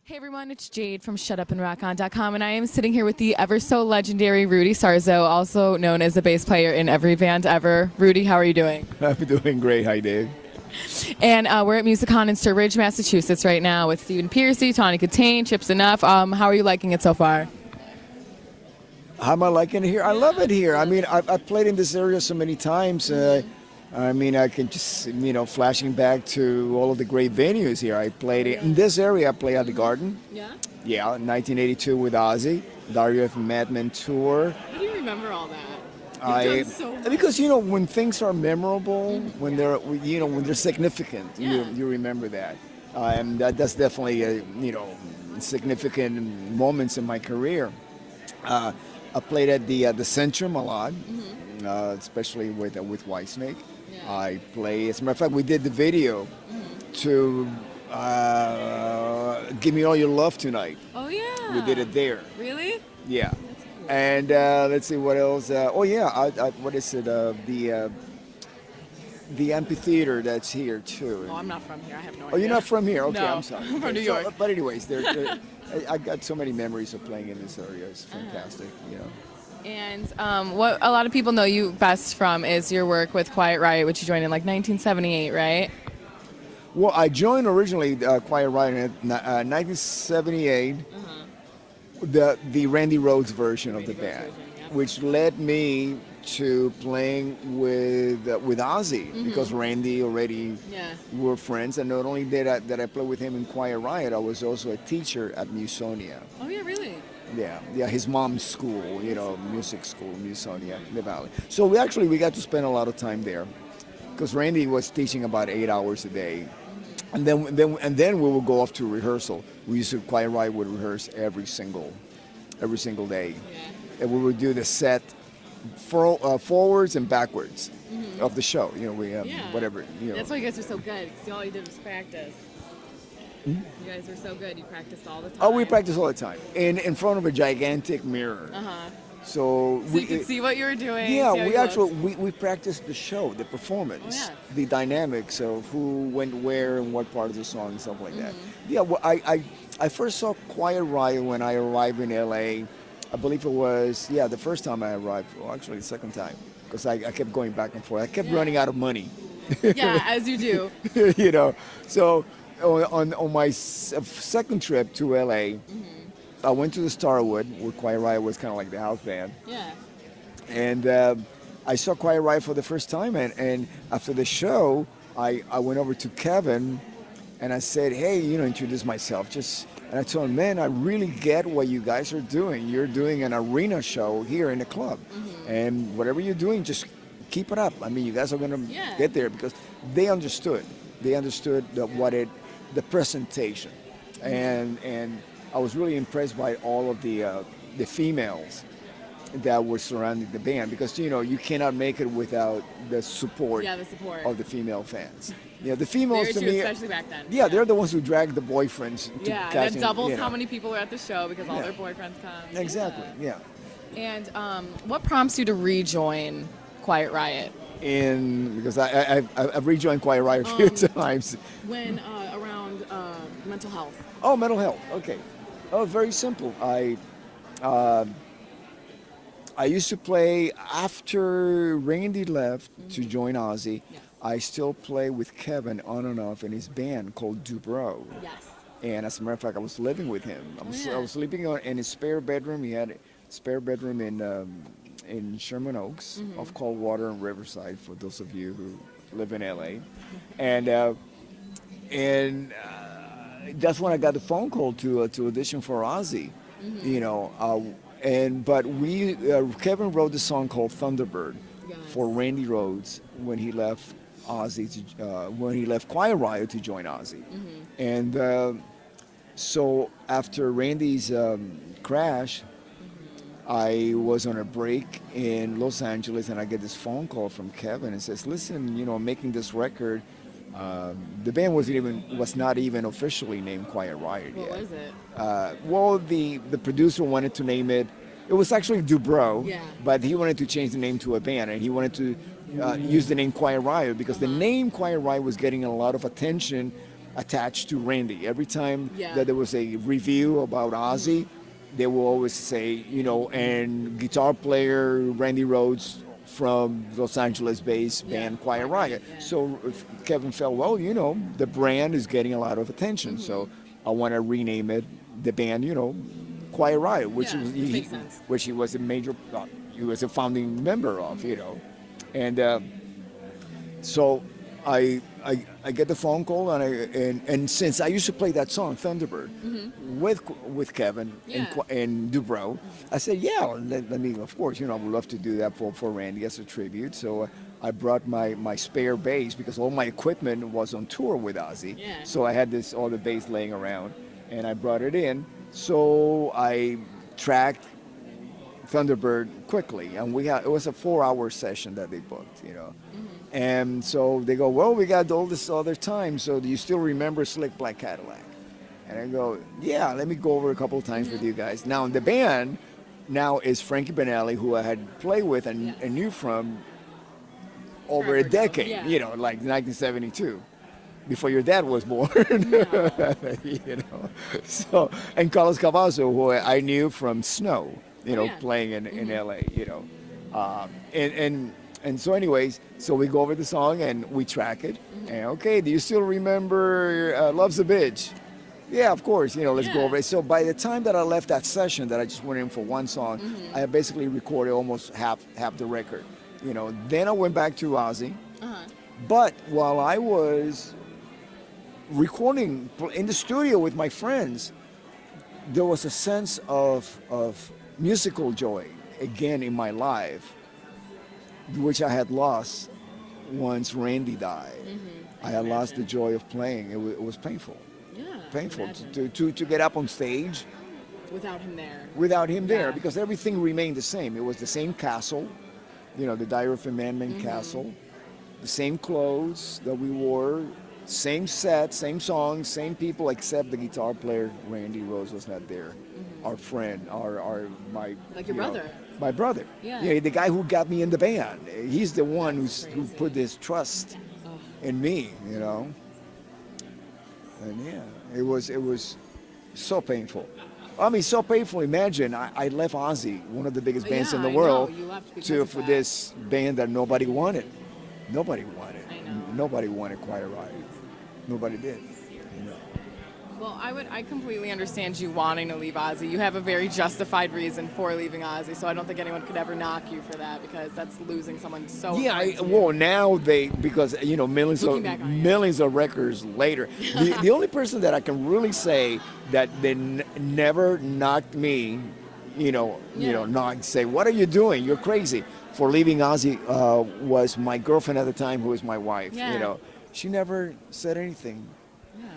Hey everyone, it's Jade from ShutUpAndRockOn.com, and I am sitting here with the ever so legendary Rudy Sarzo, also known as the bass player in every band ever. Rudy, how are you doing? I'm doing great. Hi, Dave. And we're at MusicCon in Sturbridge, Massachusetts right now with Stephen Pearcy, Tawny Katane, Chips Enough. How are you liking it so far? How am I liking it here? I love it here. I mean, I've played in this area so many times. I mean, I can just, flashing back to all of the great venues here. I played in this area. I played at the Garden. Yeah? Yeah, in 1982 with Ozzy, the RUF Madman tour. How do you remember all that? You've done so much. Because when things are memorable, when they're significant, you remember that, and that's definitely significant moments in my career. I played at the Centrum a lot, especially with Whitesnake. Yeah. I play. As a matter of fact, we did the video to "Give Me All Your Love Tonight." Oh yeah. We did it there. Really? Yeah. And let's see what else. What is it? The amphitheater that's here too. Oh, I'm not from here. I have no idea. Oh, you're not from here? Okay, no, I'm sorry. I'm from New York. But anyways, I got so many memories of playing in this area. It's fantastic. And what a lot of people know you best from is your work with Quiet Riot, which you joined in like 1978, right? Well, I joined originally Quiet Riot in 1978. The Randy Rhoads version of the band, which led me to playing with Ozzy because Randy already were friends, and not only did I play with him in Quiet Riot, I was also a teacher at Musonia. Oh yeah, really? Yeah, his mom's school, music school, Musonia, the Valley. So we got to spend a lot of time there, because Randy was teaching about 8 hours a day, and then we would go off to rehearsal. We used to Quiet Riot would rehearse every single day, and we would do the set forwards and backwards of the show. Whatever. That's why you guys are so good. Because all you did was practice. You guys were so good. You practiced all the time. Oh, we practiced all the time in front of a gigantic mirror. So you could see what you were doing. Yeah, we practiced the show, the performance, the dynamics of who went where and what part of the song and stuff like that. Yeah, well, I first saw Quiet Riot when I arrived in LA. I believe it was the first time I arrived. Well, actually the second time, because I kept going back and forth. I kept running out of money. Yeah, as you do. So on my second trip to LA. I went to the Starwood, where Quiet Riot was kind of like the house band. Yeah. And I saw Quiet Riot for the first time, and after the show, I went over to Kevin, and I said, hey, introduce myself. And I told him, man, I really get what you guys are doing. You're doing an arena show here in the club. And whatever you're doing, just keep it up. I mean, you guys are going to get there, because they understood. They understood the presentation. And I was really impressed by all of the females that were surrounding the band, because you cannot make it without the support of the female fans. The females to me, especially back then. Yeah, they're the ones who drag the boyfriends. That doubles how many people were at the show, because all their boyfriends come. Exactly. Yeah. And what prompts you to rejoin Quiet Riot? Because I've rejoined Quiet Riot a few times. When around mental health. Oh, mental health. Okay. Oh, very simple. I used to play after Randy left to join Ozzy. Yeah. I still play with Kevin on and off in his band called Dubrow. Yes. And as a matter of fact, I was living with him. I was sleeping in his spare bedroom. He had a spare bedroom in Sherman Oaks, off Coldwater and Riverside, for those of you who live in LA. And that's when I got the phone call to audition for Ozzy. But Kevin wrote the song called Thunderbird for Randy Rhoads when he left when he left Quiet Riot to join Ozzy. And so after Randy's crash, I was on a break in Los Angeles, and I get this phone call from Kevin and says, listen, I'm making this record. The band was not even officially named Quiet Riot yet. What was it? Well, the producer wanted to name it. It was actually Dubrow, but he wanted to change the name to a band, and he wanted to use the name Quiet Riot, because the name Quiet Riot was getting a lot of attention attached to Randy. Every time that there was a review about Ozzy, they will always say, you know, and guitar player Randy Rhoads from Los Angeles-based band Quiet Riot. So Kevin felt, well, you know, the brand is getting a lot of attention, so I want to rename it the band, you know, Quiet Riot, which which he was a major, he was a founding member of, you know, and so I get the phone call, and since I used to play that song Thunderbird with Kevin and Dubrow, I said, yeah, let me, of course, you know, I would love to do that for Randy as a tribute. So I brought my spare bass because all my equipment was on tour with Ozzy. So I had all the bass laying around, and I brought it in. So I tracked Thunderbird quickly, and it was a 4-hour session that they booked, you know. And so they go, well, we got all this other time, so do you still remember Slick Black Cadillac? And I go, yeah, let me go over a couple of times with you guys. Now, the band now is Frankie Benelli, who I had played with and knew from over a decade, you know, like 1972, before your dad was born. You know. So, and Carlos Cavazo, who I knew from Snow, you know, playing in LA, you know. And so anyways, so we go over the song and we track it. And okay, do you still remember Love's a Bitch? Yeah, of course, you know, let's go over it. So by the time that I left that session that I just went in for one song, I basically recorded almost half the record. You know, then I went back to Ozzy. But while I was recording in the studio with my friends, there was a sense of musical joy again in my life, which I had lost once Randy died. I had lost the joy of playing. It was painful. Painful to get up on stage without him there. Without him there, because everything remained the same. It was the same castle, you know, the Diary of a Madman castle, the same clothes that we wore, same set, same songs, same people, except the guitar player Randy Rhoads was not there. Our friend, my your brother. My brother. Yeah, the guy who got me in the band. He's the one who put this trust in me, you know. And it was so painful. I mean, so painful. Imagine I left Ozzy, one of the biggest bands in the world, for this band that nobody wanted. Nobody wanted. Nobody wanted Quiet Riot. Nobody did. You know. Well, I completely understand you wanting to leave Ozzy. You have a very justified reason for leaving Ozzy, so I don't think anyone could ever knock you for that, because that's losing someone so. Yeah, well, now because you know millions of records later, the only person that I can really say that they never knocked me, not say, what are you doing? You're crazy for leaving Ozzy, was my girlfriend at the time, who was my wife. Yeah. You know, she never said anything.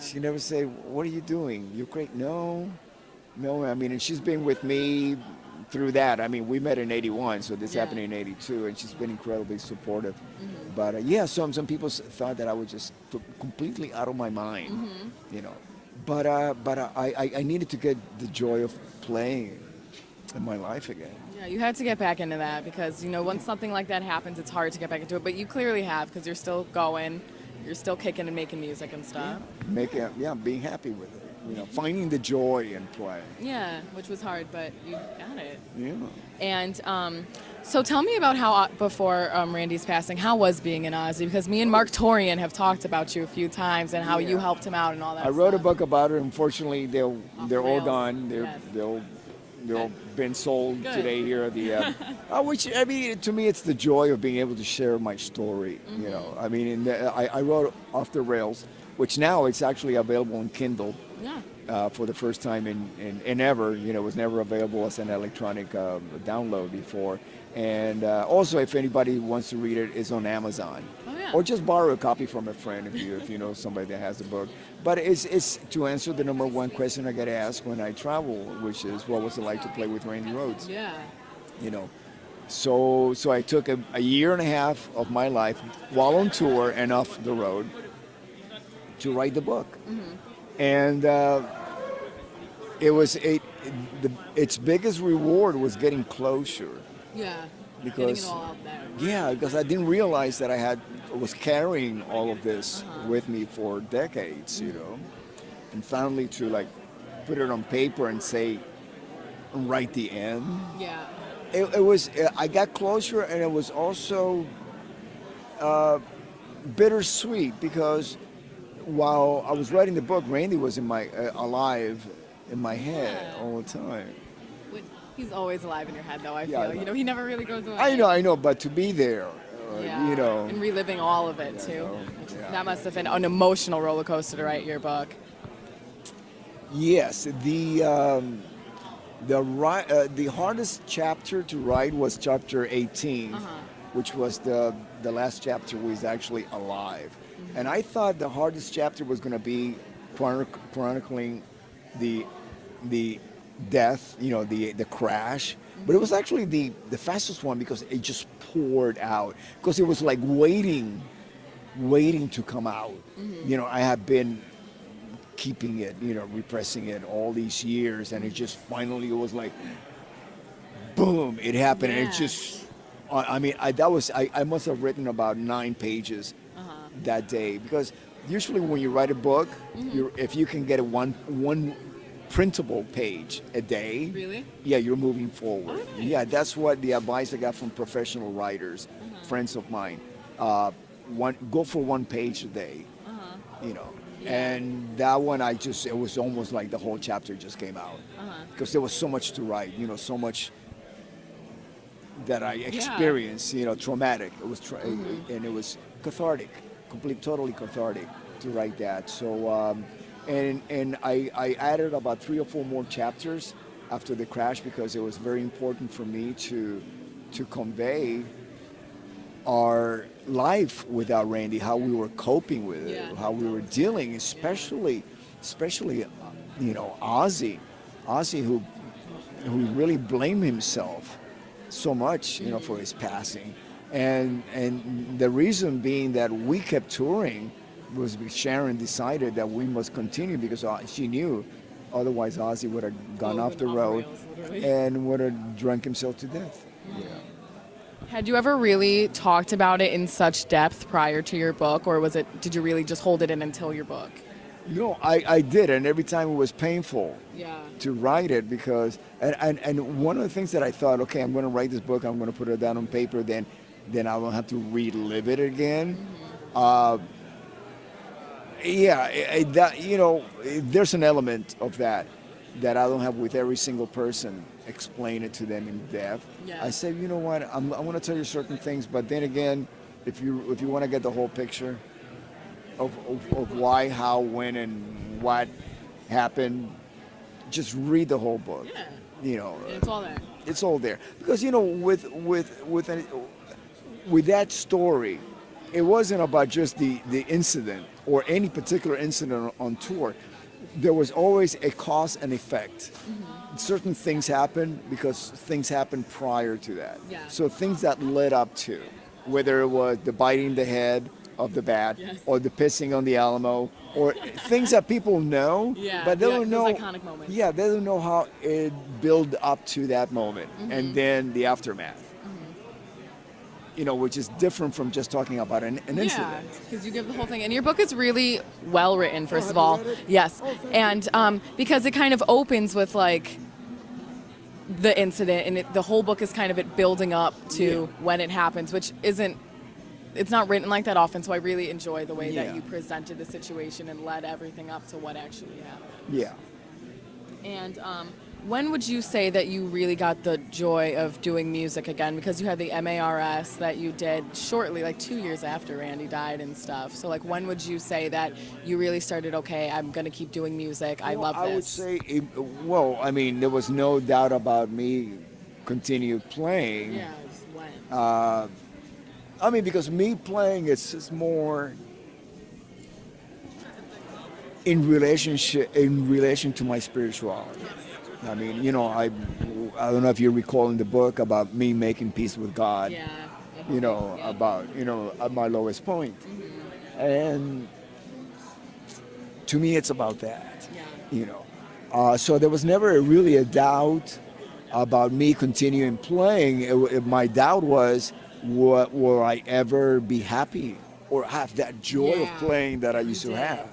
She never say, what are you doing? You're great. No, I mean, and she's been with me through that. I mean, we met in 81, so this happened in 82, and she's been incredibly supportive. But some people thought that I was just completely out of my mind, you know. But I needed to get the joy of playing in my life again. Yeah, you had to get back into that, because, once something like that happens, it's hard to get back into it. But you clearly have, because you're still going. You're still kicking and making music and stuff. Being happy with it. Finding the joy in play. Yeah, which was hard, but you got it. Yeah. And so tell me about how, before Randy's passing, how was being in Ozzy? Because me and Mark Torian have talked about you a few times and how you helped him out and all that. I wrote a book about it. Unfortunately, they're all gone. They're all been sold today here at the which, I mean, to me, it's the joy of being able to share my story. I mean, I wrote Off the Rails, which now it's actually available on Kindle for the first time in ever. It was never available as an electronic download before. And also, if anybody wants to read it, it's on Amazon. Or just borrow a copy from a friend if you know somebody that has the book. But it's to answer the number one question I get asked when I travel, which is, what was it like to play with Randy Rhoads? Yeah. So I took a year and a half of my life while on tour and off the road to write the book. And it was its biggest reward was getting closure. Yeah. Getting it all out there. Yeah, because I didn't realize that was carrying all of this with me for decades, you know, and finally to like put it on paper and say, write the end. Yeah. It was, I got closure, and it was also bittersweet because while I was writing the book, Randy was alive in my head all the time. He's always alive in your head, though, I Yeah, feel. You know, he never really goes away. I know, but to be there, you know. And reliving all of it, too. Yeah. That must have been an emotional roller coaster to write your book. Yes, the hardest chapter to write was chapter 18, which was the last chapter was actually alive. And I thought the hardest chapter was going to be chronicling the death, you know, the crash. But it was actually the fastest one because it just poured out. Because it was like waiting to come out. You know, I have been keeping it, you know, repressing it all these years, and it just finally was like, boom, it happened. And it just, I mean, I must have written about 9 pages that day, because usually when you write a book, if you can get one printable page a day, really? Yeah, you're moving forward. Oh, nice. Yeah, that's what the advice I got from professional writers, friends of mine. Go for 1 page a day, you know. Yeah. And that one, it was almost like the whole chapter just came out. Because there was so much to write, you know, so much that I experienced, you know, traumatic. It was, and it was cathartic, totally cathartic to write that. So, and I added about 3 or 4 more chapters after the crash because it was very important for me to convey our life without Randy, how we were coping with it, how we were dealing, especially, you know, Ozzy who really blamed himself so much, you know, for his passing, and the reason being that we kept touring was Sharon decided that we must continue because she knew otherwise Ozzy would have gone off the road and would have drunk himself to death. Yeah. Had you ever really talked about it in such depth prior to your book, or did you really just hold it in until your book? No, I did, and every time it was painful to write it because, and one of the things that I thought, okay, I'm going to write this book, I'm going to put it down on paper, then I don't have to relive it again. That, you know, there's an element of that I don't have with every single person. Explain it to them in depth. I said, you know what, I'm going to tell you certain things, but then again, if you want to get the whole picture of why, how, when, and what happened, just read the whole book. You know, it's all there. It's all there because, you know, with that story, it wasn't about just the incident or any particular incident on tour. There was always a cause and effect. Certain things happen because things happened prior to that. So things that led up to, whether it was the biting the head of the bat or the pissing on the Alamo, or things that people know, but they don't know. Iconic moments. Yeah, they don't know how it built up to that moment, and then the aftermath. You know, which is different from just talking about an incident. Yeah, because you give the whole thing. And your book is really well written, first of all. Yes. And because it kind of opens with, like, the incident, and the whole book is kind of it building up to when it happens, which it's not written like that often, so I really enjoy the way that you presented the situation and led everything up to what actually happened. Yeah. And when would you say that you really got the joy of doing music again? Because you had the MARS that you did shortly, like 2 years after Randy died and stuff. So, like, when would you say that you really started, okay, I'm going to keep doing music, I love this? I would say, I mean, there was no doubt about me continue playing. Yeah, just when? I mean, because me playing, it's just more in relation to my spirituality. I mean, you know, I don't know if you recall in the book about me making peace with God. You know, about, you know, at my lowest point. And to me, it's about that. You know, so there was never really a doubt about me continuing playing. My doubt was, will I ever be happy or have that joy of playing that I used to have?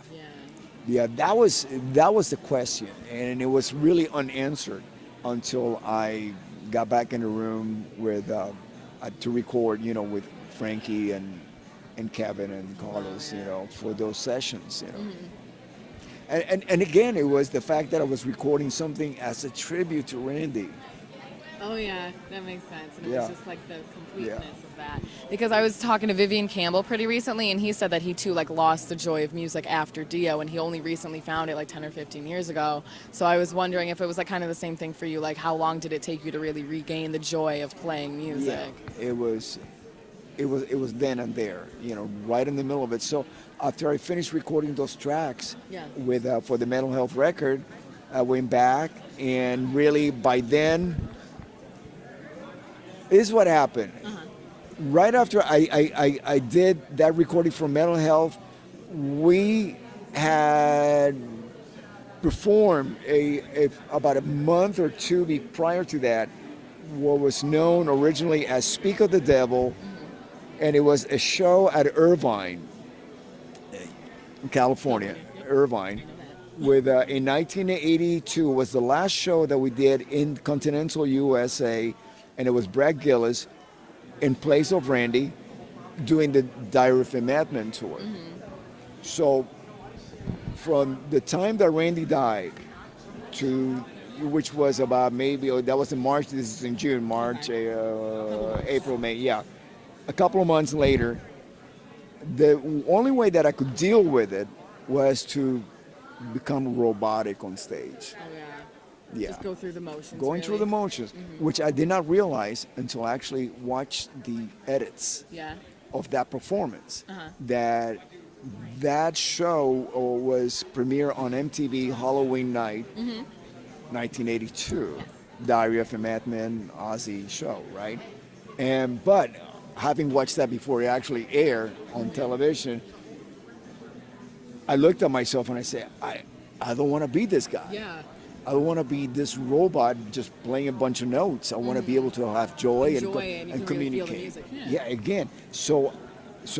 Yeah, that was the question, and it was really unanswered until I got back in the room with to record, with Frankie and Kevin and Carlos, for those sessions, And again, it was the fact that I was recording something as a tribute to Randy. Oh yeah, that makes sense. And it was just like the completeness of that. Because I was talking to Vivian Campbell pretty recently, and he said that he too lost the joy of music after Dio, and he only recently found it 10 or 15 years ago. So I was wondering if it was kind of the same thing for you. How long did it take you to really regain the joy of playing music? Yeah, it was then and there, right in the middle of it. So after I finished recording those tracks with for the mental health record, I went back, and really by then, this is what happened. Right after I did that recording for mental health, we had performed about a month or two prior to that, what was known originally as Speak of the Devil, and it was a show at Irvine, California, Irvine. In 1982 was the last show that we did in continental USA, and it was Brad Gillis in place of Randy doing the Diary of a Madman tour. So from the time that Randy died to, which was about that was in March, this is in June, March, April, May, a couple of months later, the only way that I could deal with it was to become robotic on stage. Just go through the motions. Going through the motions, which I did not realize until I actually watched the edits of that performance. That show was premiered on MTV Halloween night, 1982. Diary of a Madman, Ozzy show, right? But having watched that before it actually aired on television, I looked at myself and I said, I don't want to be this guy. I don't want to be this robot just playing a bunch of notes. I want to be able to have joy and communicate. Really again. So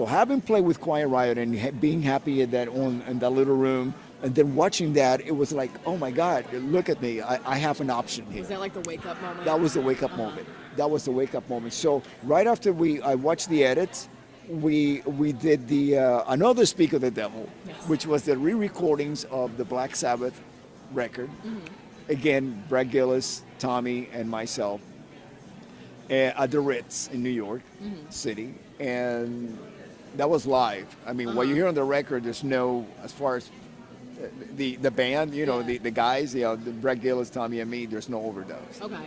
having played with Quiet Riot and being happy at in that little room, and then watching that, it was like, oh my God, look at me. I have an option here. Was that the wake-up moment? That was the wake-up moment. That was the wake-up moment. So right after I watched the edits, we did the another Speak of the Devil, which was the re-recordings of the Black Sabbath record. Again, Brad Gillis, Tommy, and myself at the Ritz in New York City, and that was live. I mean, what you hear on the record, there's no, as far as the band, the guys, the Brad Gillis, Tommy, and me, there's no overdubs. Okay.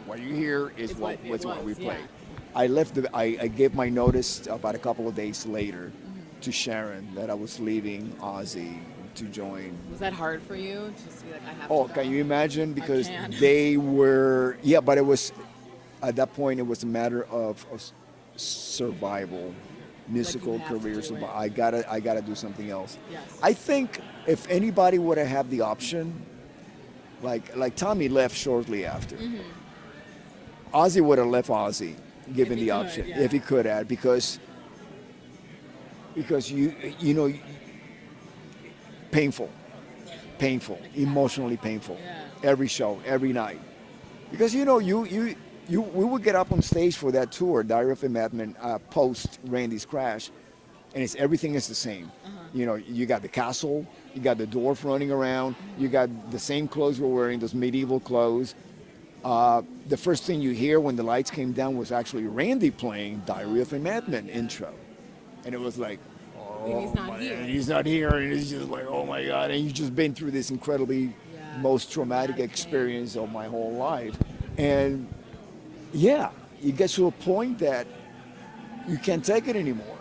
What you hear is what we played. I left. I gave my notice about a couple of days later to Sharon that I was leaving Ozzy to join. Was that hard for you? Just to be like, I have to go? Can you imagine? Because they were, but it was, at that point, it was a matter of survival, musical career. I gotta do something else. Yes. I think if anybody would have had the option, like Tommy left shortly after, Ozzy would have left Ozzy, given the option, if he could have, because you know, painful, emotionally painful. Every show, every night, because we would get up on stage for that tour, Diary of a Madman, post Randy's crash, and everything is the same. You got the castle, you got the dwarf running around, you got the same clothes we're wearing, those medieval clothes. The first thing you hear when the lights came down was actually Randy playing Diary of a Madman intro, and it was like, he's not here, and it's just like, oh my God, and you've just been through this incredibly most traumatic experience of my whole life, and you get to a point that you can't take it anymore,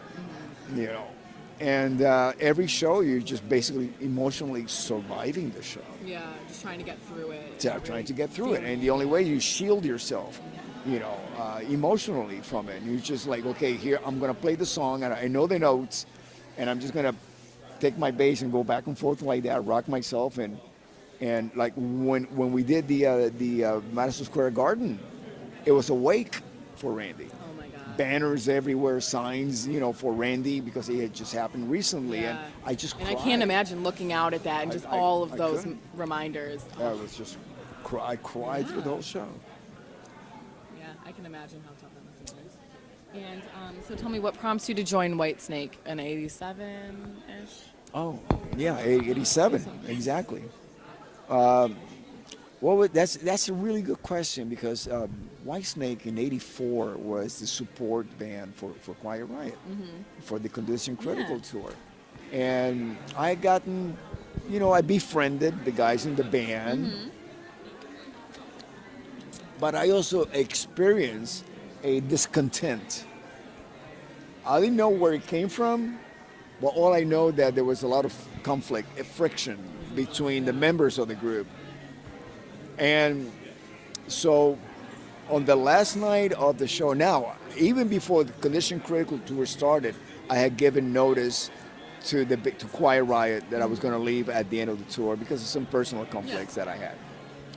and every show you're just basically emotionally surviving the show. Just trying to get through it. Trying to get through it, and the only way you shield yourself, emotionally from it. You're just like, okay, here I'm gonna play the song, and I know the notes, and I'm just gonna take my bass and go back and forth like that, rock myself, and And like when we did the Madison Square Garden, it was a wake for Randy. Oh my God. Banners everywhere, signs, for Randy because it had just happened recently, Yeah. and I just And cried. I can't imagine looking out at that and just all of I those couldn't. reminders. I was just I cried through the whole show. Yeah, I can imagine how tough that must have been. And so tell me, what prompts you to join Whitesnake in 87-ish? Oh, yeah, 87, exactly. That's a really good question because Whitesnake in 84 was the support band for Quiet Riot for the Condition Critical tour. And I had gotten, I befriended the guys in the band, but I also experienced a discontent. I didn't know where it came from, but all I know that there was a lot of conflict, friction between the members of the group. And so on the last night of the show, now, even before the Condition Critical tour started, I had given notice to Quiet Riot that I was going to leave at the end of the tour because of some personal conflicts that I had.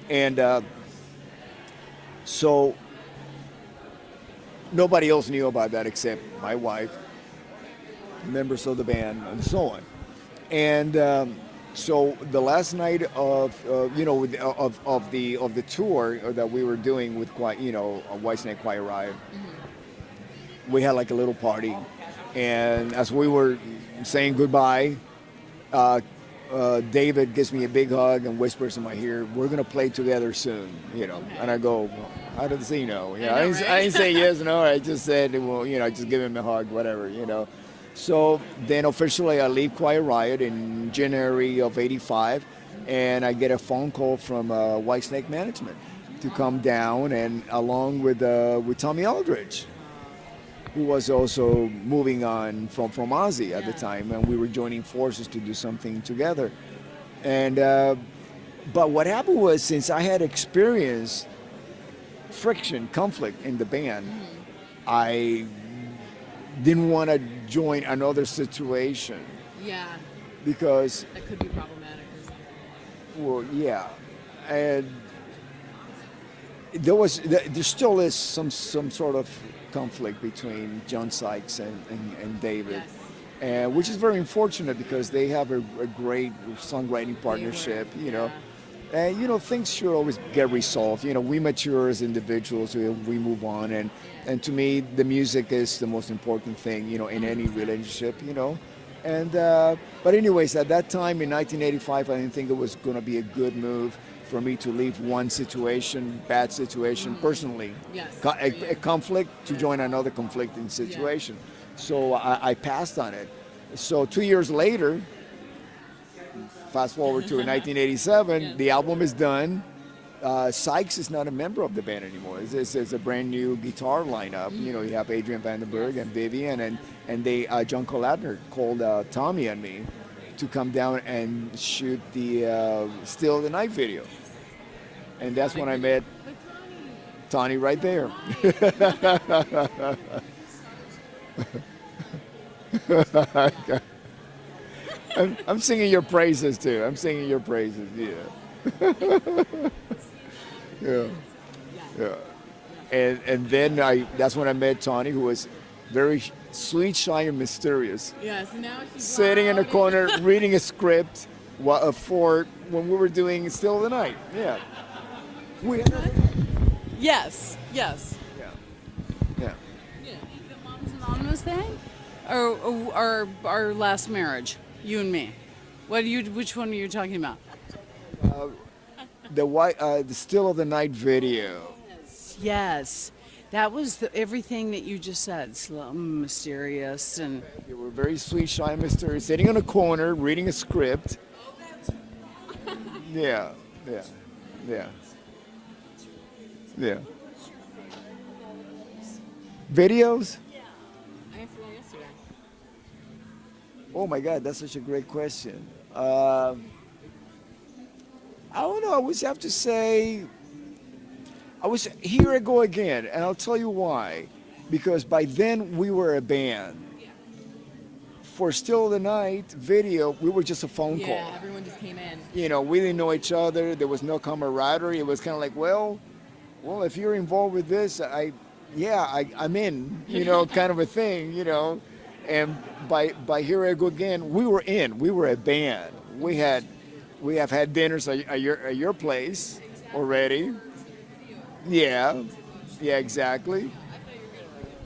And so nobody else knew about that except my wife, members of the band, and so on. And so the last night of the tour that we were doing with Whitesnake, Quiet Riot, we had like a little party, and as we were saying goodbye, David gives me a big hug and whispers in my ear, "We're gonna play together soon," And I go, well, "How does he know?" I didn't say yes, no. I just said, well, just give him a hug, whatever, So then officially I leave Quiet Riot in January of 85, and I get a phone call from Whitesnake management to come down, and along with Tommy Aldridge, who was also moving on from Ozzy at the time, and we were joining forces to do something together. And but what happened was, since I had experienced friction, conflict in the band, I didn't want to join another situation. Yeah. Because that could be problematic or something. Well, yeah, and there still is some sort of conflict between John Sykes and David, which is very unfortunate because they have a great songwriting partnership, And things should always get resolved. We mature as individuals, we move on, and to me, the music is the most important thing, in any relationship, And but anyways, at that time in 1985, I didn't think it was going to be a good move for me to leave one situation, bad situation, personally, a conflict, to join another conflicting situation. So I passed on it. So 2 years later, fast forward to 1987, the album is done. Sykes is not a member of the band anymore. It's a brand new guitar lineup. You have Adrian Vandenberg and Vivian, and they John Coladner called Tommy and me to come down and shoot the Still of the Night video. And that's when I met Tony right there. I'm singing your praises too. I'm singing your praises. Yeah. And then that's when I met Tony, who was very sweet, shy, and mysterious. Yes. Now she's sitting in the corner reading a script for when we were doing Still of the Night. Yeah. Yes. Yeah. The Moms Anonymous thing, or our last marriage, you and me. Which one are you talking about? The Still of the Night video. Yes. That was everything that you just said. Slow, mysterious, and You were very sweet, shy, and mysterious, sitting in a corner reading a script. Yeah. Videos? I answered that yesterday. Oh my God, that's such a great question. I don't know. I would have to say, here I go again, and I'll tell you why. Because by then we were a band for Still the Night video, we were just a phone call. Yeah, everyone just came in. You know, we didn't know each other. There was no camaraderie. It was kind of like, well, if you're involved with this, I'm in, you know, kind of a thing, you know. And by Here I Go Again, we were in. We were a band. We have had dinners at your place already. Yeah, exactly.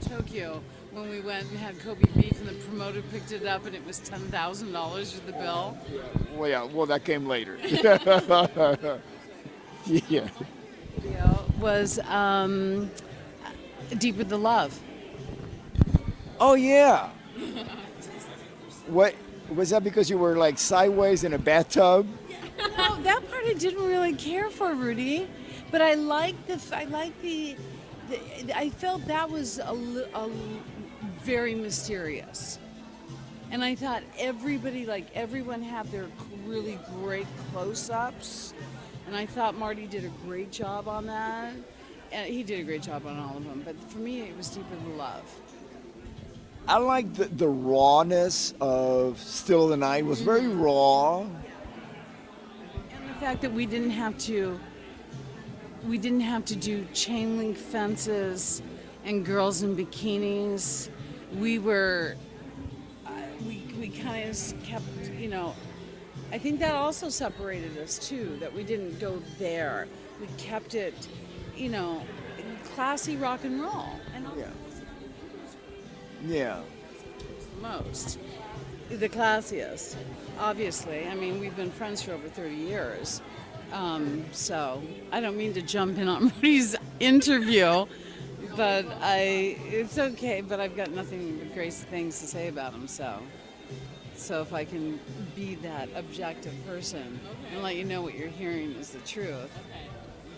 Tokyo, when we went and had Kobe beef and the promoter picked it up and it was $10,000 for the bill. Well, that came later. Yeah. Video was Deep with the Love. Oh, yeah. What was that? Because you were like sideways in a bathtub? No, that part I didn't really care for, Rudy. But I felt that was a very mysterious. And I thought everyone had their really great close-ups. And I thought Marty did a great job on that. And he did a great job on all of them. But for me, it was Deep with the Love. I like the rawness of Still the Night. It was very raw. And the fact that we didn't have to do chain link fences and girls in bikinis. We kind of kept, you know, I think that also separated us too, that we didn't go there. We kept it, you know, classy rock and roll. And Yeah. most. The classiest, obviously. I mean, we've been friends for over 30 years. So I don't mean to jump in on Rudy's interview, but it's okay, but I've got nothing but great things to say about him, so if I can be that objective person and let you know what you're hearing is the truth,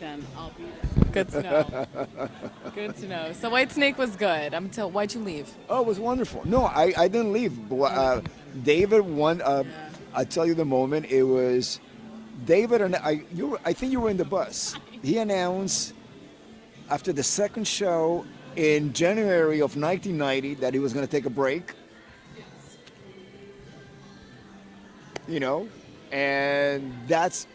then I'll be there. Good to know. Good to know. So Whitesnake was good. Why'd you leave? Oh, it was wonderful. No, I didn't leave. David won. I tell you the moment. It was David and I think you were in the bus. He announced after the second show in January of 1990 that he was going to take a break. You know, and that's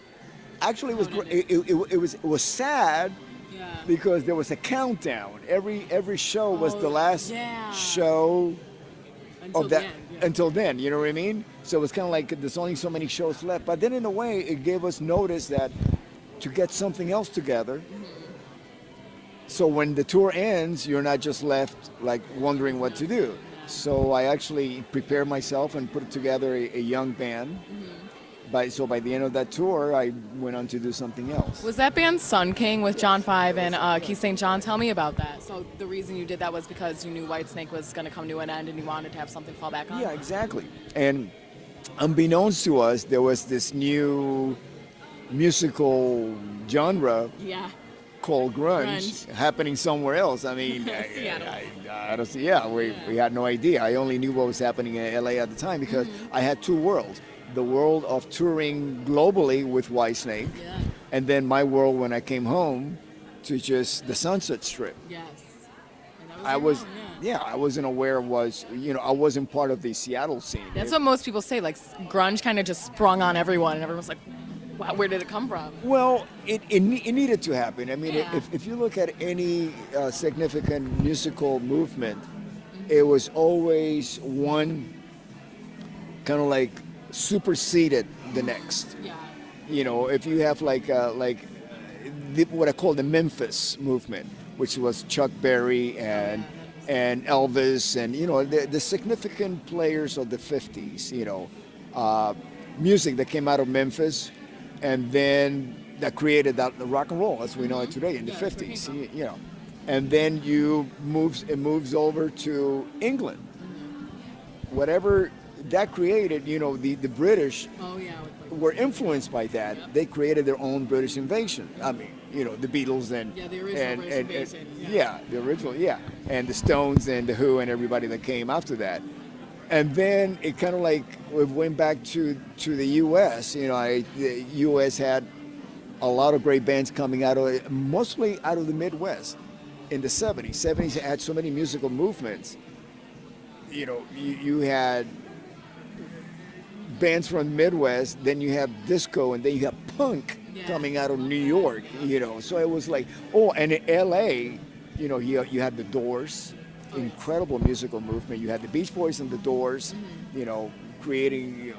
actually was great. It was sad because there was a countdown. Every show was the last show of that until then. You know what I mean? So it was kind of like there's only so many shows left. But then in a way, it gave us notice that to get something else together. So when the tour ends, you're not just left like wondering what to do. So I actually prepared myself and put together a young band. So by the end of that tour, I went on to do something else. Was that band Sun King with John Five and Keith St. John? Tell me about that. So the reason you did that was because you knew Whitesnake was going to come to an end and you wanted to have something to fall back on? Yeah, exactly. And unbeknownst to us, there was this new musical genre called grunge happening somewhere else. I mean, I don't see. Yeah, we had no idea. I only knew what was happening in LA at the time because I had two worlds: the world of touring globally with Whitesnake, and then my world when I came home to just the Sunset Strip. Yes. I wasn't aware I wasn't part of the Seattle scene. That's what most people say. Like grunge kind of just sprung on everyone, and everyone's like, wow, where did it come from? Well, it needed to happen. I mean, if you look at any significant musical movement, it was always one kind of like superseded the next. Yeah. You know, if you have what I call the Memphis movement, which was Chuck Berry and Elvis and, you know, the significant players of the 50s, you know, music that came out of Memphis and then that created the rock and roll as we know it today in the 50s, you know. And then it moves over to England. Whatever that created, you know, the British were influenced by that. Yep. They created their own British invasion. I mean, you know, the Beatles and the original British invasion. The original, and the Stones and the Who and everybody that came after that. And then it kind of like we went back to the U.S. You know, the U.S. had a lot of great bands coming mostly out of the Midwest in the 70s. 70s had so many musical movements. You know, you had bands from the Midwest, then you have disco, and then you have punk coming out of New York, you know. So it was like, oh, and in LA, you know, you had the Doors, incredible musical movement. You had the Beach Boys and the Doors, you know, creating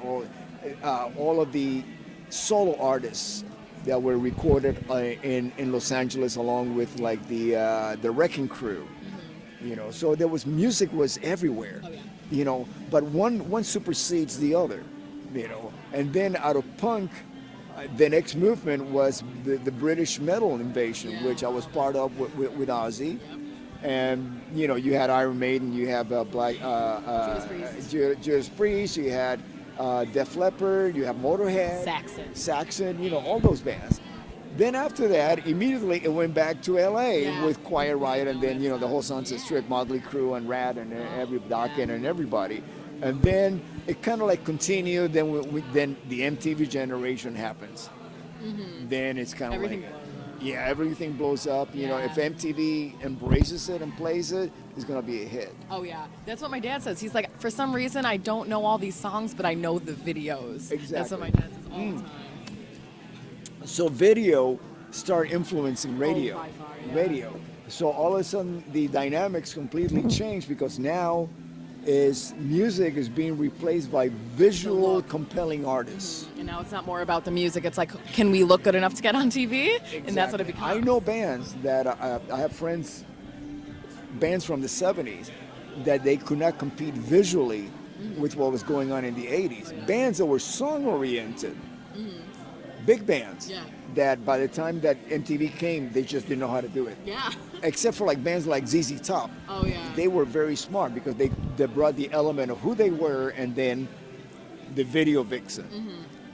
all of the solo artists that were recorded in Los Angeles, along with like the Wrecking Crew, you know. So there was music was everywhere, you know. But one supersedes the other, you know. And then out of punk, the next movement was the British metal invasion, which I was part of with Ozzy. And you know, you had Iron Maiden, you have Judas Priest, you had Def Leppard, you have Motorhead, Saxon, you know, all those bands. Then after that, immediately it went back to LA with Quiet Riot, and then, you know, the whole Sunset Strip, Motley Crue and Rat and Dokken and everybody. And then it kind of like continued. Then then the MTV generation happens. Then it's kind of like, everything blows up. You know, if MTV embraces it and plays it, it's gonna be a hit. Oh yeah, that's what my dad says. He's like, for some reason I don't know all these songs, but I know the videos. Exactly. That's what my dad says all the time. So video start influencing radio. By far, Radio. So all of a sudden the dynamics completely change, because now music is being replaced by visual, compelling artists. And now it's not more about the music. It's like, can we look good enough to get on TV? Exactly. And that's what it becomes. I know bands that I have friends, bands from the 70s, that they could not compete visually with what was going on in the 80s. Bands that were song-oriented, big bands, that by the time that MTV came, they just didn't know how to do it. Yeah. Except for like bands like ZZ Top. Oh yeah. They were very smart, because they brought the element of who they were, and then the video vixen.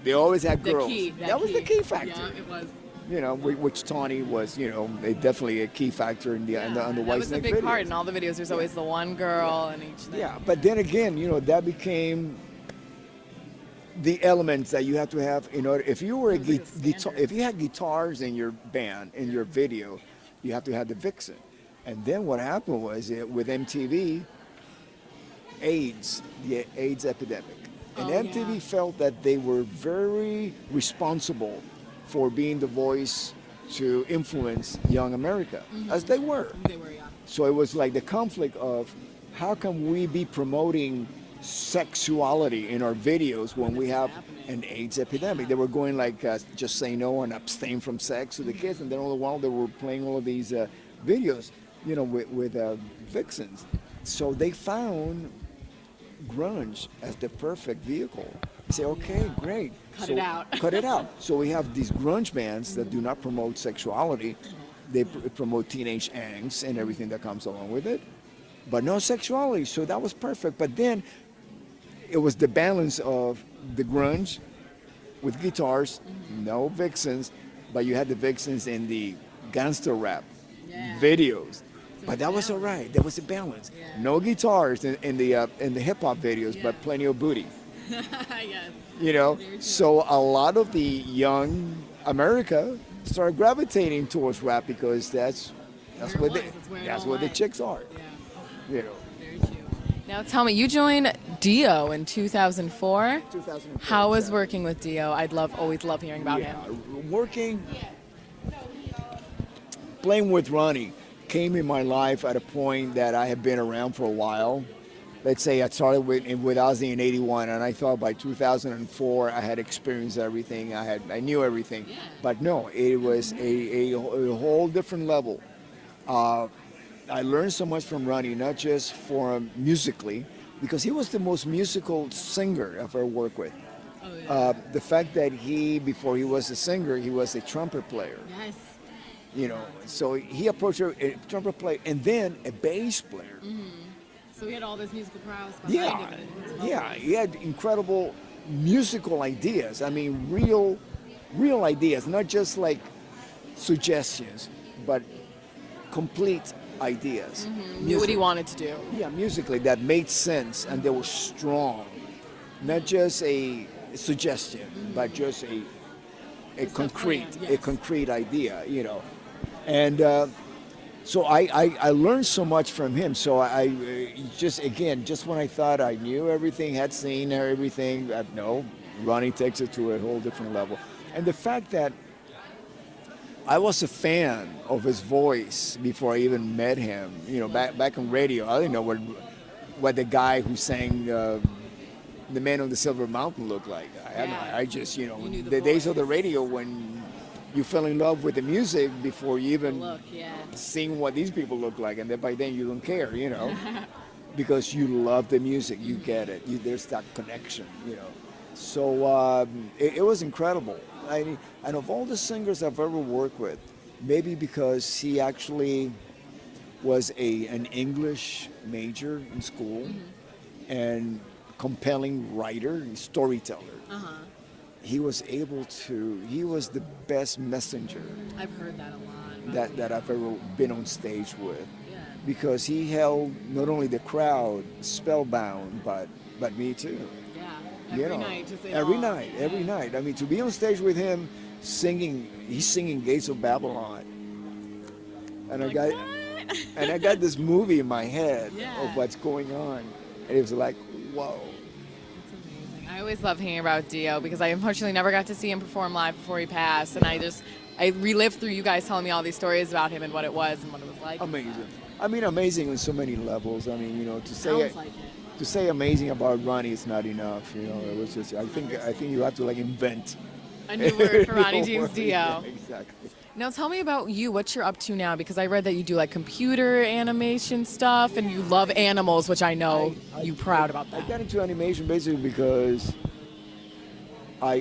They always had girls. That was the key factor. Yeah, it was. You know, which Tawny was, you know, definitely a key factor in the Whitesnake videos. That was a big part in all the videos. There's always the one girl in each thing. Yeah, but then again, you know, that became the elements that you have to have in order. If you were guitar, if you had guitars in your band, in your video, you have to have the vixen. And then what happened was, with MTV, the AIDS epidemic. And MTV felt that they were very responsible for being the voice to influence young America, as they were. They were, yeah. So it was like the conflict of, how can we be promoting sexuality in our videos when we have an AIDS epidemic? They were going like, just say no and abstain from sex to the kids, and then all the while they were playing all of these videos, you know, with vixens. So they found grunge as the perfect vehicle. Say, okay, great. Cut it out. Cut it out. So we have these grunge bands that do not promote sexuality. They promote teenage angst and everything that comes along with it, but no sexuality. So that was perfect. But then it was the balance of the grunge with guitars, no vixens, but you had the vixens in the gangster rap videos. But that was all right. There was a balance. Yeah. No guitars in the hip hop videos, but plenty of booty. Yes. You know, so a lot of the young America started gravitating towards rap, because that's what the chicks are. Yeah. You know. Very true. Now tell me, you joined Dio in 2004. 2004. How was working with Dio? Always love hearing about him. Playing with Ronnie came in my life at a point that I had been around for a while. Let's say I started with Ozzy in '81, and I thought by 2004 I had experienced everything. I knew everything, but no, it was a whole different level. I learned so much from Ronnie, not just musically, because he was the most musical singer I've ever worked with. Oh, yeah. The fact that before he was a singer, he was a trumpet player. Yes. You know, so he approached a trumpet player and then a bass player. So he had all this musical prowess behind him. Yeah, he had incredible musical ideas. I mean, real ideas, not just like suggestions, but complete ideas. Knew what he wanted to do. Yeah, musically, that made sense, and they were strong. Not just a suggestion, but just a concrete idea, you know. And so I learned so much from him. So I just when I thought I knew everything, had seen everything, no, Ronnie takes it to a whole different level. And the fact that I was a fan of his voice before I even met him. You know, back on radio, I didn't know what the guy who sang The Man on the Silver Mountain looked like. I just, you knew the the days of the voice. radio when you fell in love with the music before you even seeing what these people look like, and then by then you don't care, you know, because you love the music, you get it. There's that connection, you know. So it was incredible. And of all the singers I've ever worked with, maybe because he actually was an English major in school and compelling writer and storyteller. He was the best messenger I've heard that a lot. that I've ever been on stage with. Because he held not only the crowd spellbound, but me too. Every night to sing Every all. night, every night. I mean, to be on stage with him he's singing Gates of Babylon. And I got this movie in my head of what's going on. And it was like, whoa. It's amazing. I always love hearing about Dio because I unfortunately never got to see him perform live before he passed. And I relived through you guys telling me all these stories about him and what it was and what it was like. Amazing. I mean, amazing on so many levels. I mean, you know, to say Sounds like it. to say amazing about Ronnie is not enough. You know, it was just. I think you have to like invent A new word for Ronnie new James word. Dio. Yeah, exactly. Now tell me about you. What you're up to now? Because I read that you do like computer animation stuff and you love animals, which I know you're proud about I that. got into animation basically because I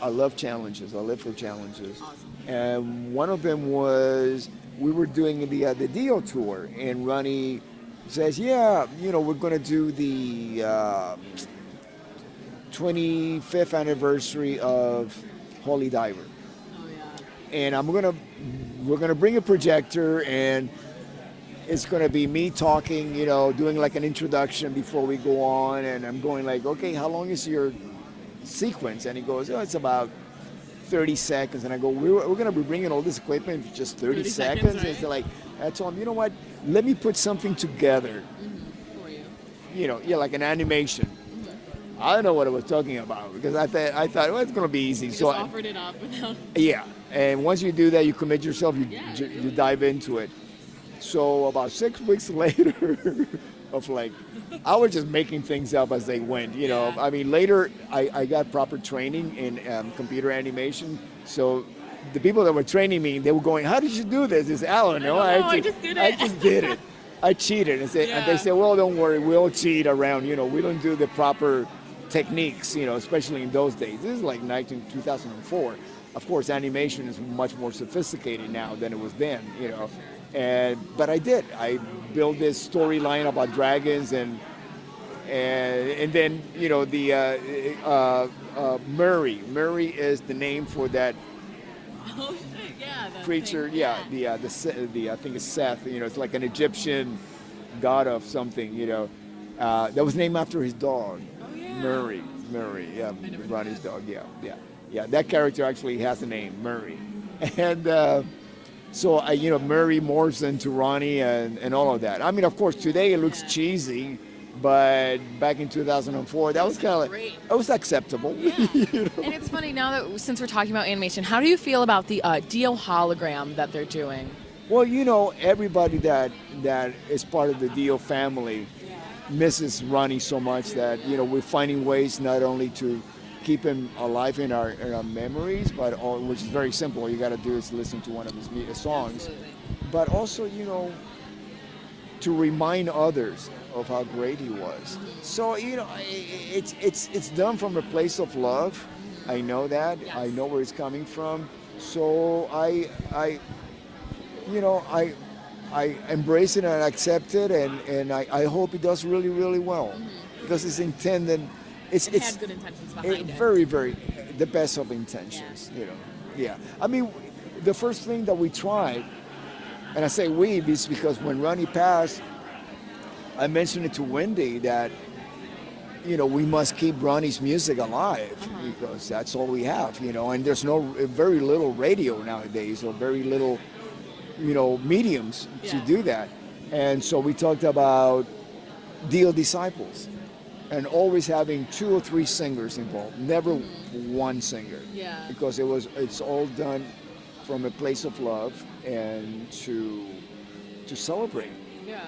love challenges. I live for challenges. And one of them was we were doing the Dio tour, and Ronnie says, "Yeah, you know, we're going to do the 25th anniversary of Holy Diver, Oh yeah. and we're gonna bring a projector, and it's gonna be me talking, you know, doing like an introduction before we go on." And I'm going like, "Okay, how long is your sequence?" And he goes, "Oh, it's about 30 seconds." And I go, we're going to be bringing all this equipment for just 30 seconds? right? It's like, I told him, you know what, let me put something together, For you. you know, like an animation. I don't know what I was talking about because I thought, well, it's going to be easy. You So just offered it up without. yeah, and once you do that, you commit yourself, you dive into it. So about 6 weeks later, of like, I was just making things up as they went, you know. Yeah. I mean, later I got proper training in computer animation. So the people that were training me, they were going, "How did you do this?" I said, "I don't know. I just did it." I just did it. I cheated." And they Yeah. said, "Well, don't worry, we'll cheat around. You know, we don't do the proper techniques, you know, especially in those days." This is like 2004. Of course, animation is much more sophisticated now than it was then, you know. But I did. I built this storyline about dragons, and then, you know, the Murray. Murray is the name for that Oh yeah. creature. I think it's Seth. You know, it's like an Egyptian god of something. You know, that was named after his dog, Oh yeah. Murray. Yeah, Ronnie's dog. Yeah. That character actually has a name, Murray, and. So, you know, Murray morphs into Ronnie and all of that. I mean, of course, today it looks cheesy, but back in 2004, that was kind of like, great. it was acceptable. Yeah. You know? And it's funny now that since we're talking about animation, how do you feel about the Ideal Hologram that they're doing? Well, you know, everybody that is part of the Dio family misses Ronnie so much that, you know, we're finding ways not only to keep him alive in our memories, but which is very simple. All you got to do is listen to one of his songs. Absolutely. But also, you know, to remind others of how great he was. So, you know, it's done from a place of love. I know that. Yes. I know where it's coming from. So I embrace it and accept it, and I hope it does really, really well, because it's intended. It's Had good intentions behind it. very, very the best of intentions. You know, yeah. I mean, the first thing that we tried, and I say we, is because when Ronnie passed, I mentioned it to Wendy that, you know, we must keep Ronnie's music alive because that's all we have, you know, and there's very little radio nowadays, or very little, you know, mediums to do that. And so we talked about Dio Disciples. and always having 2 or 3 singers involved, never one singer. Yeah. Because it's all done from a place of love and to celebrate. Yeah.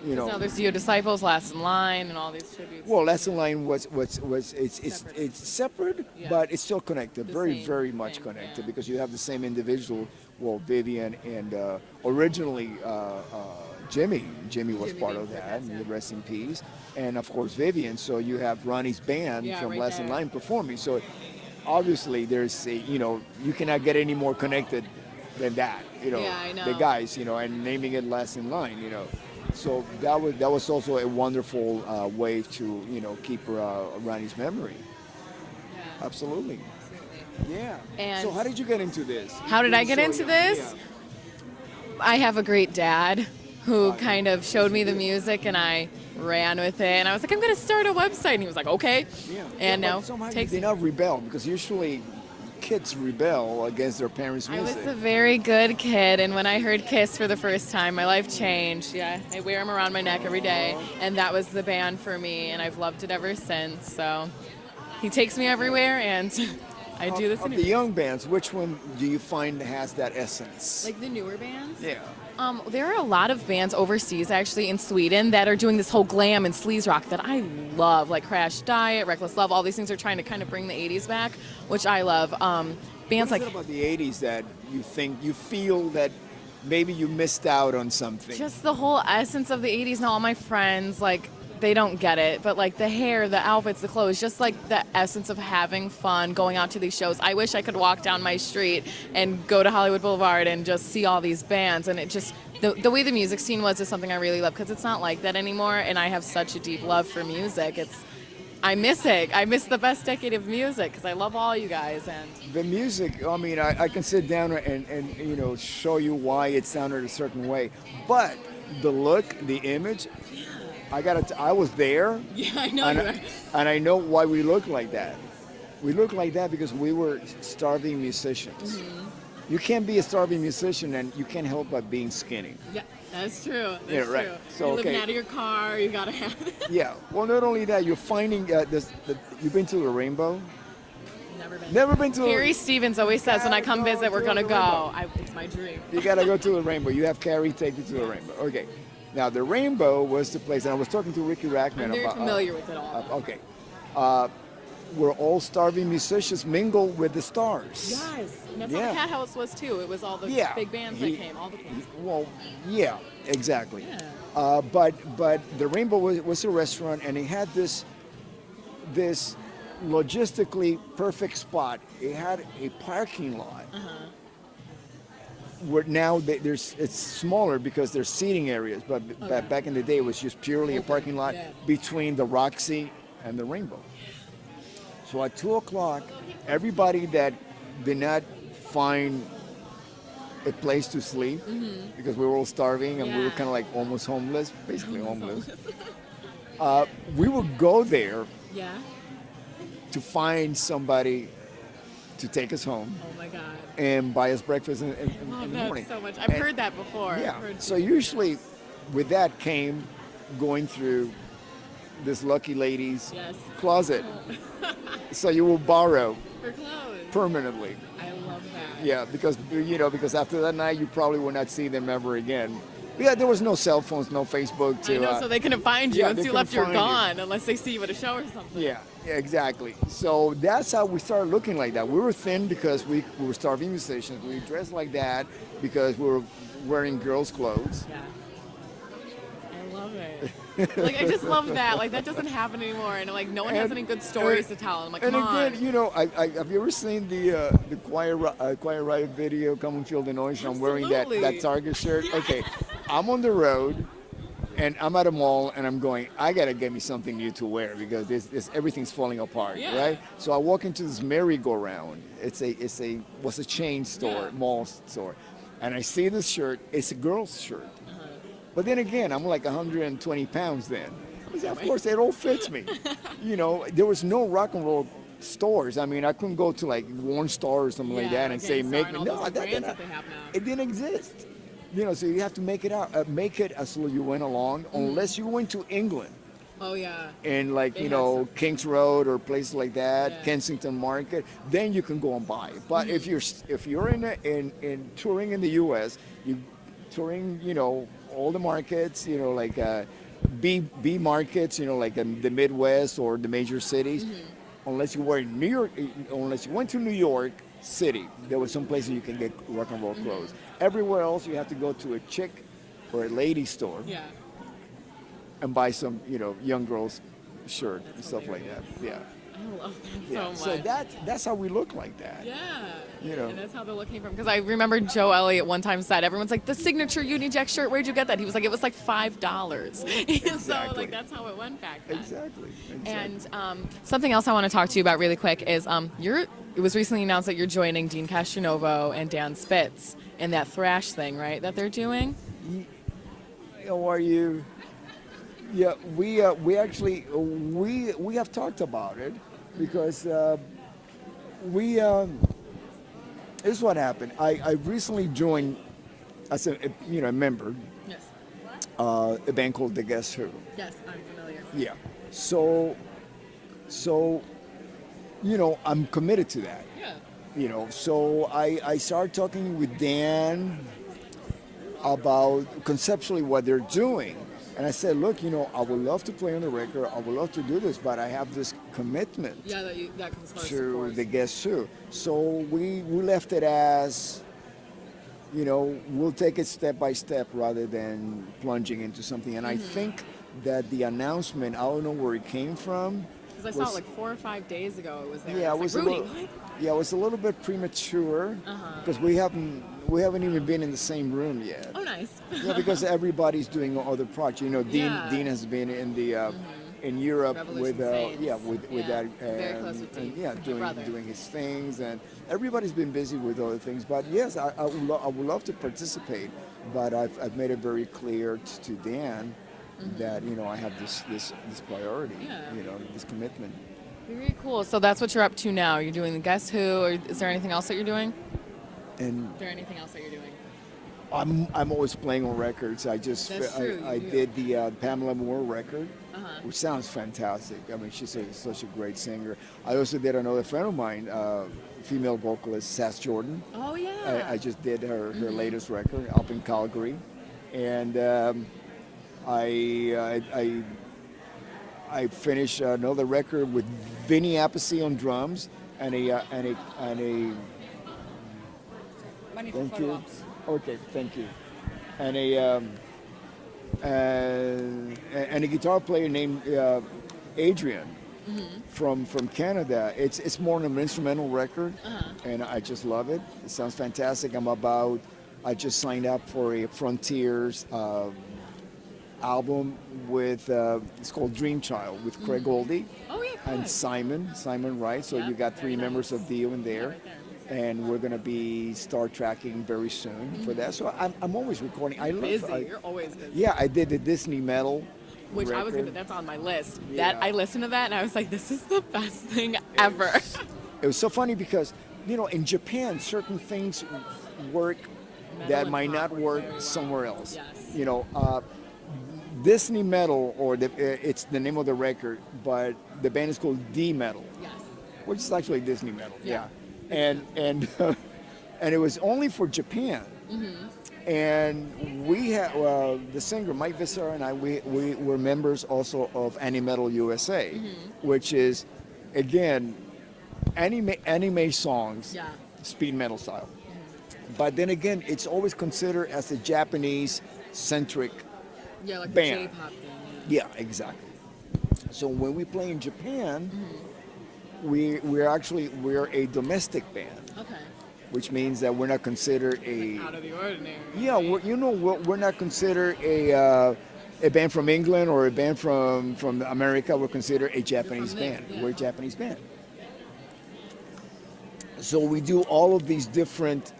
You know. Now there's Your Disciples, Last in Line, and all these tributes. Well, Lesson Line it's separate, Yeah. but it's still connected, The very, same very much thing, connected, yeah. because you have the same individual. Well, Vivian and originally Jimmy was Jimmy part being of that, Perkins, and yeah. rest in peace. And of course Vivian. So you have Ronnie's band Yeah, from right Lesson there. Line performing. So obviously there's you cannot get any more connected than that. Yeah, I know. The guys, and naming it Lesson Line. So that was also a wonderful way to keep Ronnie's memory. Yeah. Absolutely. Yeah. And so how did you get into this? How did I get into this? Yeah. I have a great dad who Right. kind of showed me the music, and I ran with it. And I was like, I'm going to start a website. And he was like, okay. Yeah. And but now somehow takes you did not rebel, because usually kids rebel against their parents' I music. was a very good kid, and when I heard Kiss for the first time, my life changed. Yeah, I wear them around my neck every day, and that was the band for me, and I've loved it ever since. So he takes me everywhere, and I do this. Of the young bands, which one do you find has that essence? Like the newer bands? Yeah. There are a lot of bands overseas, actually, in Sweden, that are doing this whole glam and sleaze rock that I love, like Crash Diet, Reckless Love. All these things are trying to kind of bring the 80s back, which I love. Bands What is like it about the 80s that you feel that maybe you missed out on something? just the whole essence of the 80s. Now all my friends, like, they don't get it, but like the hair, the outfits, the clothes, just like the essence of having fun, going out to these shows. I wish I could walk down my street and go to Hollywood Boulevard and just see all these bands. And it just, the way the music scene was is something I really love, because it's not like that anymore. And I have such a deep love for music. I miss it. I miss the best decade of music, because I love all you guys. And The music, I mean, I can sit down and show you why it sounded a certain way, but the look, the image, I was there. yeah, I know and, you are. and I know why we look like that. We look like that because we were starving musicians. Mm-hmm. You can't be a starving musician and you can't help but being skinny. Yeah, that's true. That's Yeah, right. true. So, You're living okay. out of your car, you gotta have it. Yeah. Well, not only that, you're finding you've been to the Rainbow. Never been. Never been to. Carrie Stevens always says when I come Gotta go visit, we're to gonna the go. Rainbow. It's my dream. You gotta go to the Rainbow. You have Carrie take you to the Rainbow. Okay. Now the Rainbow was the place, and I was talking to Ricky Rackman I'm very about. familiar with it all. Okay. We're all starving musicians mingle with the stars. Yes, and that's Yeah. how the Cat House was too. It was all the Yeah. big bands that came, all the bands. Well, yeah, exactly. Yeah. But the Rainbow was a restaurant, and it had this logistically perfect spot. It had a parking lot. Where now it's smaller because there's seating areas, but back in the day it was just purely a parking lot yeah. between the Roxy and the Rainbow. So at 2:00, everybody that did not find a place to sleep because we were all starving and we were Yeah. kind of like almost homeless, basically homeless. We would go there Yeah. to find somebody to take us home Oh my God. and buy us breakfast in Oh, the that's morning. so much. I've And- heard that before. Yeah. I've heard So usually with that came going through this lucky lady's Yes. closet. So you will borrow For clothes. permanently. I love that. Yeah, because after that night you probably will not see them ever again. Yeah, there was no cell phones, no Facebook to I know, so they couldn't find you. yeah, Once they you left, you're couldn't find gone, unless they see you at a show or something. yeah, exactly. So that's how we started looking like that. We were thin because we were starving musicians. We dressed like that because we were wearing girls' clothes. Yeah. I love it. Like, I just love that. Like, that doesn't happen anymore. And, like, no one has And- any good stories and- to tell. I'm like, And come on. again, have you ever seen the Quiet Riot video, Come and Feel the Noise? I'm wearing that Absolutely. Target shirt. Okay, I'm on the road, and I'm at a mall, and I'm going, I gotta get me something new to wear because this everything's falling apart, Yeah. right? So I walk into this merry-go-round. It's a chain store, Yeah. mall store, and I see this shirt. It's a girl's shirt. But then again, I'm like 120 pounds then. Of course, it all fits me. There was no rock and roll stores. I mean, I couldn't go to like Warren Star or something like that and say, make me. No, that brands that they have now. it didn't exist. So you have to make it as you went along, unless you went to England. Oh yeah. in like They you have know some. Kings Road or places like that, Yeah. Kensington Market, then you can go and buy it. But if you're in touring in the U.S., you touring all the markets, like B markets, like in the Midwest or the major cities. Unless you were in New York, unless you went to New York City, there was some places you can get rock and roll clothes. Everywhere else, you have to go to a chick or a lady store Yeah. and buy some, young girls shirt and That's stuff like that. hilarious. Yeah. I love that Yeah. so much. So that's how we look like that. Yeah. You know. And that's how the look came from. Because I remember Joe Elliott one time said, everyone's like, the signature Union Jack shirt, where'd you get that? He was like, it was like $5. So Exactly. like that's how it went back then. Exactly. And something else I want to talk to you about really quick is it was recently announced that you're joining Dean Castronovo and Dan Spitz in that thrash thing, right? That they're doing. How are you? Yeah, we actually we have talked about it because this is what happened. I recently joined as a member Yes. a band called The Guess Who. Yes, I'm familiar. Yeah. So I'm committed to that. Yeah. So I started talking with Dan about conceptually what they're doing. And I said, look, I would love to play on the record. I would love to do this, but I have this commitment Yeah, that comes first, of to course. the Guess Who. So we left it as, we'll take it step by step rather than plunging into something. And I think that the announcement, I don't know where it came from. Because I saw it like 4 or 5 days ago. It was there. Yeah, I it was like, a Rudy, little. what? Yeah, it was a little bit premature because we haven't even been in the same room yet. Oh, nice. Yeah, because everybody's doing other projects. Dean Yeah. Dean has been in the in Europe Revolution with Saints. with Yeah, that very close with Dean. yeah, My brother. doing his things, and everybody's been busy with other things. But yes, I would love to participate, but I've made it very clear to Dan that I have this priority, Yeah. This commitment. Very cool. So that's what you're up to now. You're doing the Guess Who, or is there anything else that you're doing? And Is there anything else that you're doing? I'm always playing on records. I just That's true, I you do. did the Pamela Moore record, Uh-huh. which sounds fantastic. I mean, she's such a great singer. I also did another friend of mine, female vocalist, Sass Jordan. Oh, yeah. I just did her latest record up in Calgary, and I finished another record with Vinny Appice on drums and a thank you. Okay, thank you. And a guitar player named Adrian from Canada. It's more of an instrumental record, and I just love it. It sounds fantastic. I just signed up for a Frontiers album with it's called Dream Child with Craig Goldie Oh, yeah, cool. and Simon Wright. So Yep, you got very 3 members nice. of Dio in there. right there. And we're gonna be start tracking very soon for that. So I'm always recording. I love. Busy. You're always busy. Yeah, I did the Disney Metal. Which I was record. that's on my list. Yeah. That I listened to that and I was like, this is the best thing ever. It was so funny because in Japan certain things work Metal that and might pop not work work very well. somewhere else. Yes. Disney Metal, or it's the name of the record, but the band is called D Metal, Yes. which is actually Disney Metal. Yeah. And and it was only for Japan. And we had the singer Mike Visser and I. We were members also of Animetal USA, which is again anime songs, Yeah. speed metal style. But then again, it's always considered as a Japanese centric. Yeah, like Band. the J-pop thing. Yeah, exactly. So when we play in Japan, we're a domestic band, Okay. which means that we're not considered a Out of the ordinary. yeah. We're not considered a band from England or a band from America. We're considered a Japanese from there, band. yeah. We're a Japanese band. So we do all of these different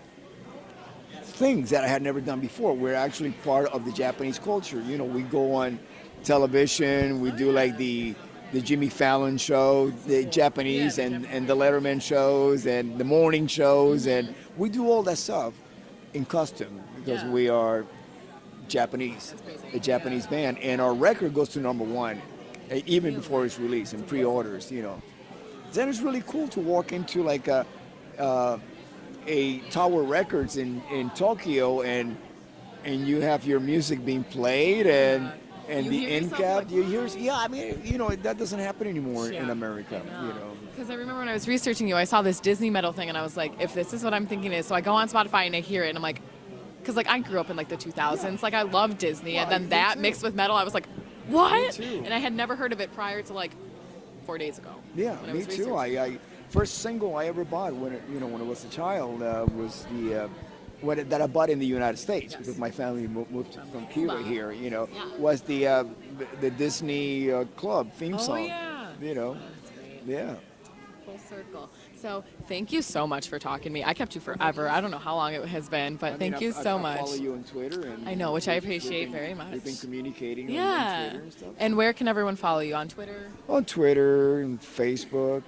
things that I had never done before. We're actually part of the Japanese culture. We go on television. We do like the Jimmy Fallon show, the Japanese, Yeah, the and Japanese. the Letterman shows, and the morning shows, and we do all that stuff in costume because Yeah. we are Japanese, That's crazy. a Japanese band, and our record goes to #1 even before it's released and pre-orders, you know. Then it's really cool to walk into like a Tower Records in Tokyo and you have your music being played and You the hear end yourself, cap, like, you hear, yeah, I mean, you know, that doesn't happen anymore in America, you know. Because I remember when I was researching you, I saw this Disney metal thing, and I was like, if this is what I'm thinking it is, so I go on Spotify and I hear it, and I'm like, because like I grew up in like the 2000s, like I love Disney, Well, and then me that too. mixed with metal, I was like, what? Me too. And I had never heard of it prior to like 4 days ago. Yeah, when I me was too. researching. I first single I ever bought when when I was a child was the that I bought in the United States Yes. because my family moved from Cuba Cuba. here. You know, Yeah. was the Disney Club theme song. Yeah. You know, That's great. yeah. Full circle. So thank you so much for talking to me. I kept you forever. I don't know how long it has been, but thank you so I much. follow you on Twitter, and I know, which I we've appreciate been- very much. We've been communicating on Yeah. Twitter and stuff. And where can everyone follow you? On Twitter? On Twitter and Facebook,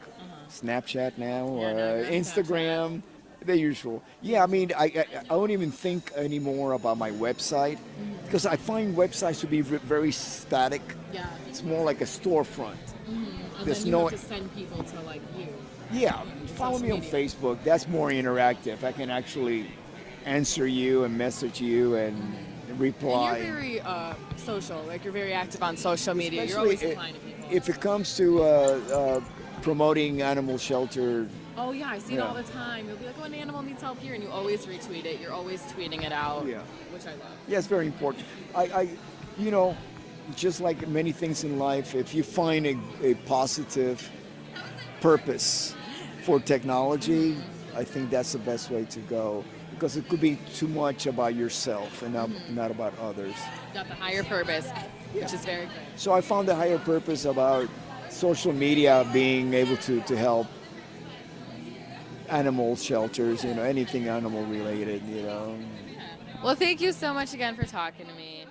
Snapchat now, Yeah, now you're on Instagram, the usual. Yeah, I mean, I don't even think anymore about my website because I find websites to be very static. Yeah. It's more like a storefront. And There's then you no- have to send people to like you. Yeah, follow me on Facebook. That's more interactive. I can actually answer you and message you and reply. And you're very social. Like you're very active on social media. You're Especially always replying to people. if it comes to promoting animal shelter. Oh yeah, I see it Yeah. all the time. You'll be like, "Oh, an animal needs help here," and you always retweet it. You're always tweeting it out. Yeah. Which I love. Yeah, it's very important. You know, just like many things in life, if you find a positive purpose for technology, I think that's the best way to go because it could be too much about yourself and not about others. Got the higher purpose, which is very good. So I found the higher purpose about social media being able to help animal shelters, you know, anything animal related, you know. Well, thank you so much again for talking to me.